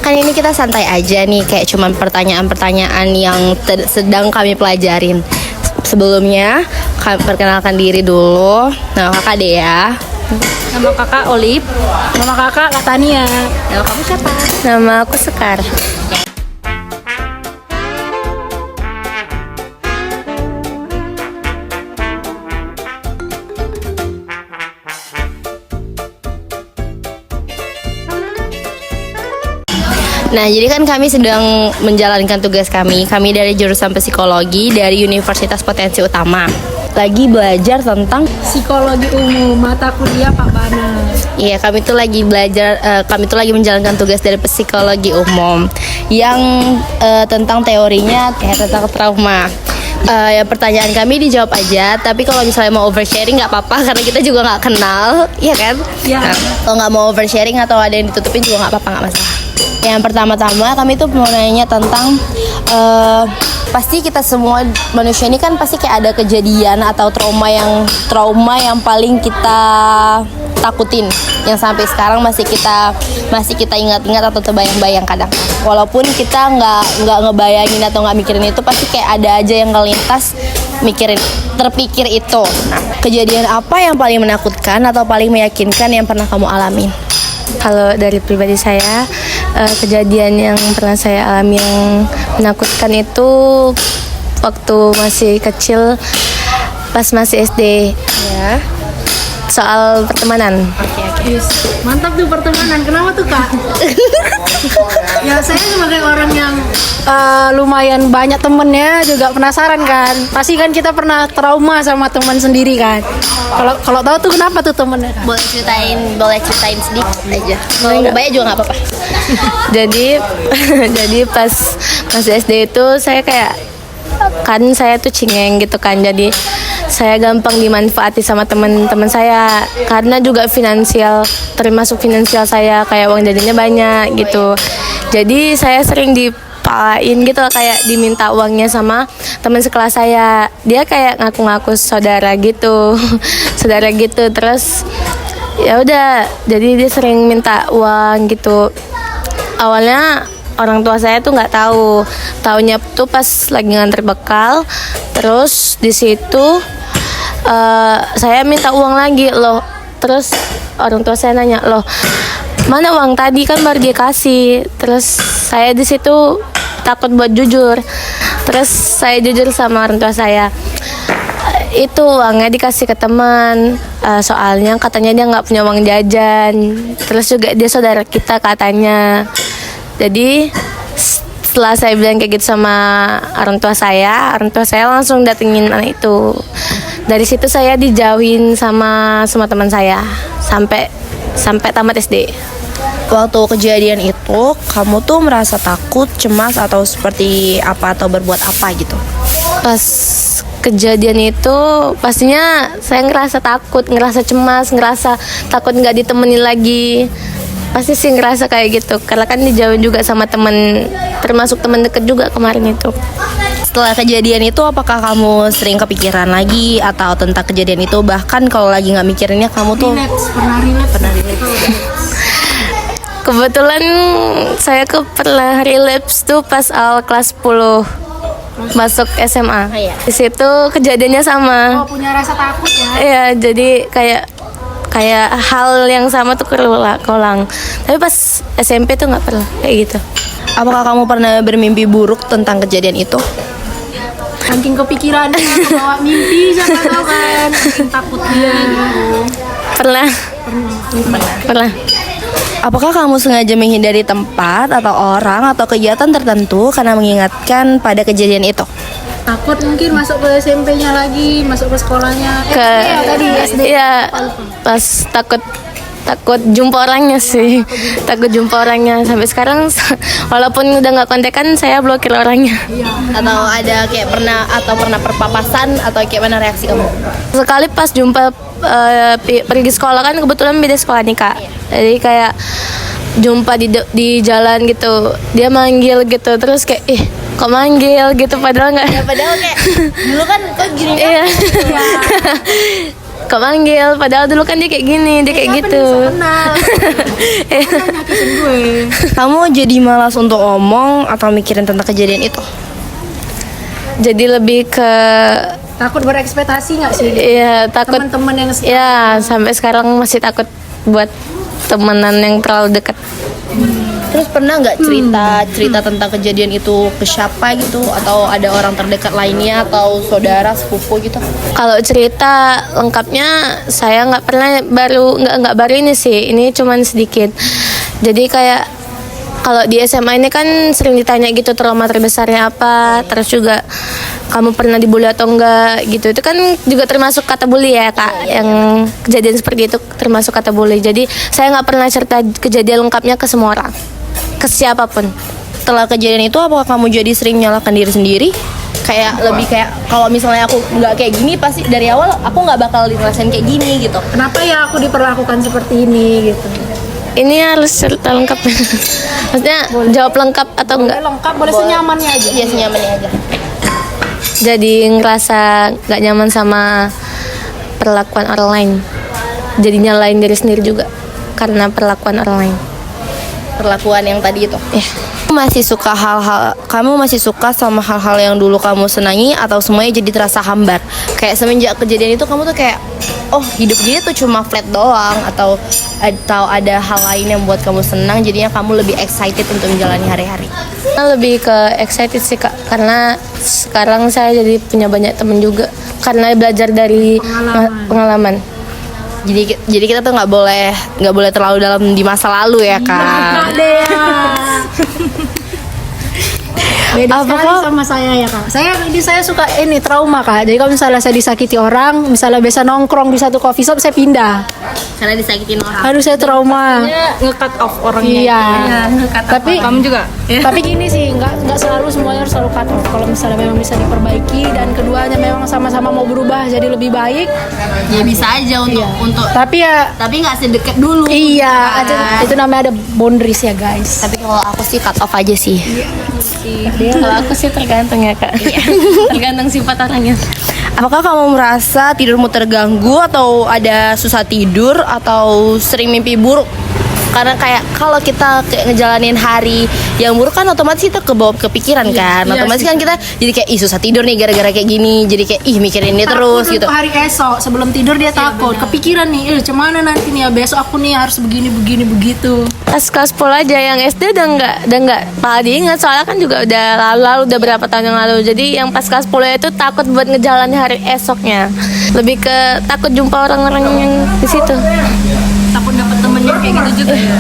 Kan ini kita santai aja nih, kayak cuman pertanyaan-pertanyaan yang sedang kami pelajarin. Sebelumnya, perkenalkan diri dulu. Nama kakak Dea. Nama kakak Olip. Nama kakak Latania. Nama kamu siapa? Nama aku Sekar. Nah, jadi kan kami sedang menjalankan tugas kami. Kami dari jurusan psikologi dari Universitas Potensi Utama. Lagi belajar tentang Psikologi umum, mata kuliah Pak Bana. Iya, kami tuh lagi belajar, kami tuh lagi menjalankan tugas dari psikologi umum yang tentang teorinya kayak tentang trauma. Ya, pertanyaan kami dijawab aja, tapi kalau misalnya mau oversharing nggak apa-apa karena kita juga nggak kenal, iya kan? Iya. Nah, kalau nggak mau oversharing atau ada yang ditutupin juga nggak apa-apa, nggak masalah. Yang pertama-tama kami tuh mau nanya tentang pasti kita semua manusia ini kan pasti kayak ada kejadian atau trauma yang paling kita takutin, yang sampai sekarang masih kita ingat-ingat atau terbayang-bayang kadang. Walaupun kita nggak ngebayangin atau nggak mikirin itu, pasti kayak ada aja yang kelintas terpikir itu. Nah, kejadian apa yang paling menakutkan atau paling meyakinkan yang pernah kamu alamin? Kalau dari pribadi saya, kejadian yang pernah saya alami yang menakutkan itu waktu masih kecil, pas masih SD. Ya. Soal pertemanan. Yes. Mantap tuh pertemanan. Kenapa tuh Kak? Ya saya sebagai orang yang lumayan banyak temennya juga penasaran kan. Pasti kan kita pernah trauma sama teman sendiri kan. Kalau tahu tuh kenapa tuh temennya Kak? Boleh ceritain sedikit aja. Kalau nggak banyak juga nggak apa-apa. jadi pas masih SD itu saya kayak, kan saya tuh cengeng gitu kan, jadi saya gampang dimanfaati sama teman-teman saya karena juga termasuk finansial saya kayak uang jajannya banyak gitu. Jadi saya sering dipalain gitu, kayak diminta uangnya sama teman sekelas saya. Dia kayak ngaku-ngaku saudara gitu. Saudara gitu. Terus ya udah, jadi dia sering minta uang gitu. Awalnya orang tua saya tuh nggak tahu, taunya tuh pas lagi nganter bekal. Terus di situ saya minta uang lagi loh. Terus orang tua saya nanya, loh mana uang tadi, kan baru dia kasih. Terus saya di situ takut buat jujur. Terus saya jujur sama orang tua saya, itu uangnya dikasih ke teman, soalnya katanya dia nggak punya uang jajan. Terus juga dia saudara kita katanya. Jadi setelah saya bilang kayak gitu sama orang tua saya langsung datengin anak itu. Dari situ saya dijauhin sama semua teman saya sampai tamat SD. Waktu kejadian itu, kamu tuh merasa takut, cemas, atau seperti apa, atau berbuat apa gitu? Pas kejadian itu pastinya saya ngerasa takut, ngerasa cemas, ngerasa takut nggak ditemenin lagi. Pasti sih ngerasa kayak gitu, karena kan dijauhin juga sama temen, termasuk temen deket juga kemarin itu. Setelah kejadian itu, apakah kamu sering kepikiran lagi atau tentang kejadian itu? Bahkan kalau lagi nggak mikirinnya, kamu tuh Pernah relapse. Kebetulan saya pernah relapse tuh pas awal kelas 10 masuk SMA. Iya. Di situ kejadiannya sama. Oh, punya rasa takut ya? Iya, jadi kayak hal yang sama tuh keulang. Tapi pas SMP tuh nggak pernah kayak gitu. apakah kamu pernah bermimpi buruk tentang kejadian itu? Saking kepikiran bawa mimpi, siapa tahu kan, saking takutnya. Pernah. Apakah kamu sengaja menghindari tempat atau orang atau kegiatan tertentu karena mengingatkan pada kejadian itu? Takut mungkin masuk ke SMP-nya lagi, masuk ke sekolahnya. SD. Iya, pas takut jumpa orangnya sih. Takut jumpa orangnya sampai sekarang walaupun udah nggak kontekan, saya blokir orangnya. Atau ada kayak pernah perpapasan atau kayak mana reaksi kamu? Sekali pas jumpa pergi sekolah, kan kebetulan beda sekolah nih Kak. Jadi kayak jumpa di jalan gitu, dia manggil gitu, terus kayak kok manggil gitu, padahal nggak. Ya padahal kayak dulu kan kok gini kan? Iya. suka manggil, padahal dulu kan dia kayak gini, dia kayak gitu. Nyakitin gue. Kamu jadi malas untuk ngomong atau mikirin tentang kejadian itu? Jadi lebih ke Takut berekspektasi nggak sih? ya takut. Teman-teman yang Ya sampai sekarang masih takut buat temenan yang terlalu dekat. Terus pernah nggak cerita tentang kejadian itu ke siapa gitu, atau ada orang terdekat lainnya atau saudara sepupu gitu? Kalau cerita lengkapnya saya nggak pernah, nggak baru ini sih, ini cuman sedikit. Jadi kayak kalau di SMA ini kan sering ditanya gitu trauma terbesarnya apa, terus juga kamu pernah dibully atau enggak gitu. Itu kan juga termasuk kata bully ya Kak, yang kejadian seperti itu termasuk kata bully. Jadi saya nggak pernah cerita kejadian lengkapnya ke semua orang, ke siapapun. Setelah kejadian itu apakah kamu jadi sering nyalahkan diri sendiri? Kayak lebih kayak kalau misalnya aku nggak kayak gini pasti dari awal aku nggak bakal dirasain kayak gini gitu. kenapa ya aku diperlakukan seperti ini gitu? Ini harus cerita lengkap. Maksudnya jawab lengkap atau Boleh enggak? lengkap, boleh senyamannya aja. Iya, senyamannya aja. Jadi ngerasa gak nyaman sama perlakuan orang lain. Jadi nyalain diri sendiri juga karena perlakuan orang lain. Perlakuan yang tadi itu. Ya. Kamu masih suka sama hal-hal yang dulu kamu senangi, atau semuanya jadi terasa hambar? Kayak semenjak kejadian itu kamu tuh kayak, oh hidup gini tuh cuma flat doang, atau ada hal lain yang buat kamu senang, jadinya kamu lebih excited untuk menjalani hari-hari? Lebih ke excited sih Kak, karena sekarang saya jadi punya banyak temen juga karena belajar dari pengalaman. Jadi kita tuh nggak boleh terlalu dalam di masa lalu ya Kak. Beda sekali sama saya ya Kak. Saya suka ini trauma Kak. Jadi kalau misalnya saya disakiti orang, misalnya biasa nongkrong di satu coffee shop, saya pindah. Karena disakitin orang. Aduh saya trauma. Nge-cut off orangnya. Iya. Tapi kamu juga. Tapi gini sih, nggak selalu semuanya harus selalu cut off. Kalau misalnya memang bisa diperbaiki dan keduanya memang sama-sama mau berubah jadi lebih baik, Ya bisa aja untuk tapi ya tapi nggak sedekat dulu. iya, aja itu namanya ada boundaries ya guys. Tapi kalau aku sih cut off aja sih. Kalau aku sih tergantung ya Kak. Tergantung sifat orangnya. Apakah kamu merasa tidurmu terganggu atau ada susah tidur atau sering mimpi buruk? Karena kayak kalau kita kayak ngejalanin hari yang buruk kan otomatis kita kebawa kepikiran kan. Otomatis kan kita jadi kayak ih susah tidur nih gara-gara kayak gini. Jadi kayak ih mikirin ini terus Takut gitu. untuk hari esok sebelum tidur dia takut, kepikiran nih, cuman nanti nih ya besok aku nih harus begini begitu. Pas kelas 10 aja, yang SD udah nggak pala diingat, soalnya kan juga udah lalu udah berapa tahun yang lalu. Jadi yang pas kelas 10 itu takut buat ngejalanin hari esoknya. Lebih ke takut jumpa orang-orang yang di situ. Takut dapet temen yang kayak gitu juga ya.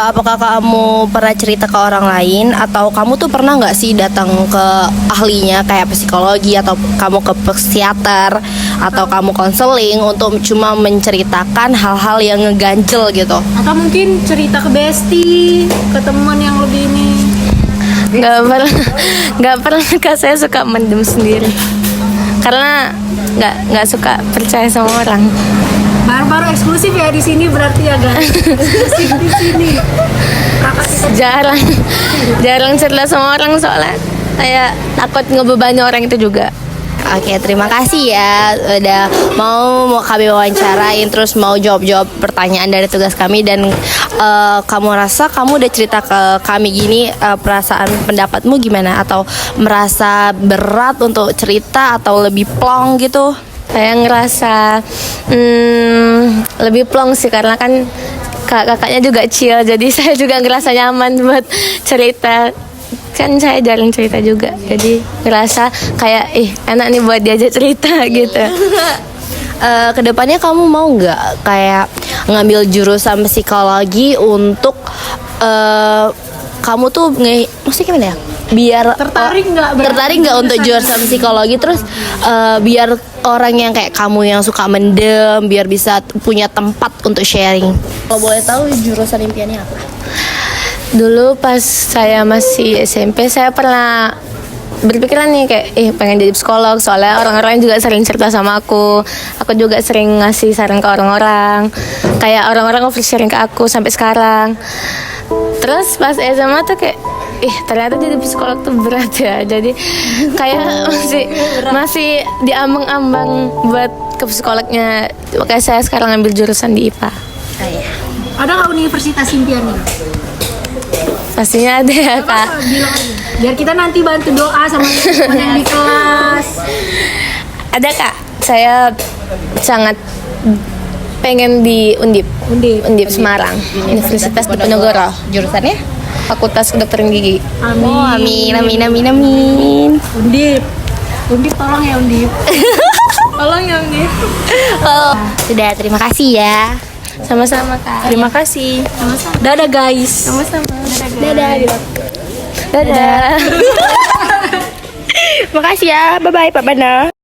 Apakah kamu pernah cerita ke orang lain, atau kamu tuh pernah nggak sih datang ke ahlinya kayak psikologi, atau kamu ke psikiater, atau kamu konseling untuk cuma menceritakan hal-hal yang ngeganjel gitu? Atau mungkin cerita ke bestie, ke teman yang lebih ini. Nggak pernah Kak, saya suka mendem sendiri karena nggak suka percaya sama orang. Baru-baru eksklusif ya di sini berarti ya guys. Eksklusif di sini. jarang cerita sama orang soalnya kayak takut ngebebani orang itu juga. Oke, terima kasih ya udah mau kami wawancarain, terus mau jawab pertanyaan dari tugas kami. Dan kamu rasa kamu udah cerita ke kami gini, perasaan pendapatmu gimana? Atau merasa berat untuk cerita atau lebih plong gitu? Saya ngerasa lebih plong sih karena kan kakaknya juga chill, jadi saya juga ngerasa nyaman buat cerita. Kan saya jarang cerita juga, jadi ngerasa kayak enak nih buat diajak cerita gitu. Kedepannya kamu mau nggak kayak ngambil jurusan psikologi untuk kamu tuh maksudnya gimana ya? Biar Tertarik nggak untuk jurusan psikologi, terus biar orang yang kayak kamu yang suka mendem biar bisa punya tempat untuk sharing. Kalau boleh tahu jurusan impiannya apa? Dulu pas saya masih SMP saya pernah berpikiran nih kayak pengen jadi psikolog, soalnya orang-orang juga sering cerita sama aku juga sering ngasih saran ke orang-orang, kayak orang-orang oversharing ke aku sampai sekarang. Terus pas SMA tuh kayak ternyata jadi psikolog tuh berat ya. Jadi kayak masih diambang-ambang buat ke psikolognya. Makanya saya sekarang ambil jurusan di IPA. Ada nggak universitas impian nih? Pastinya ada ya Kak. Bilang aja. Biar kita nanti bantu doa sama teman yang di kelas. Ada Kak. Saya sangat pengen di Undip Semarang, Universitas Diponegoro. Jurusannya? Fakultas Kedokteran Gigi. Amin. Oh, amin. Undip tolong ya Undip. Tolong ya nih. Oh, sudah, terima kasih ya. Sama-sama Kak. Terima kasih. Dadah guys. Dadah. Dadah. Makasih ya. Bye-bye Pak Bana.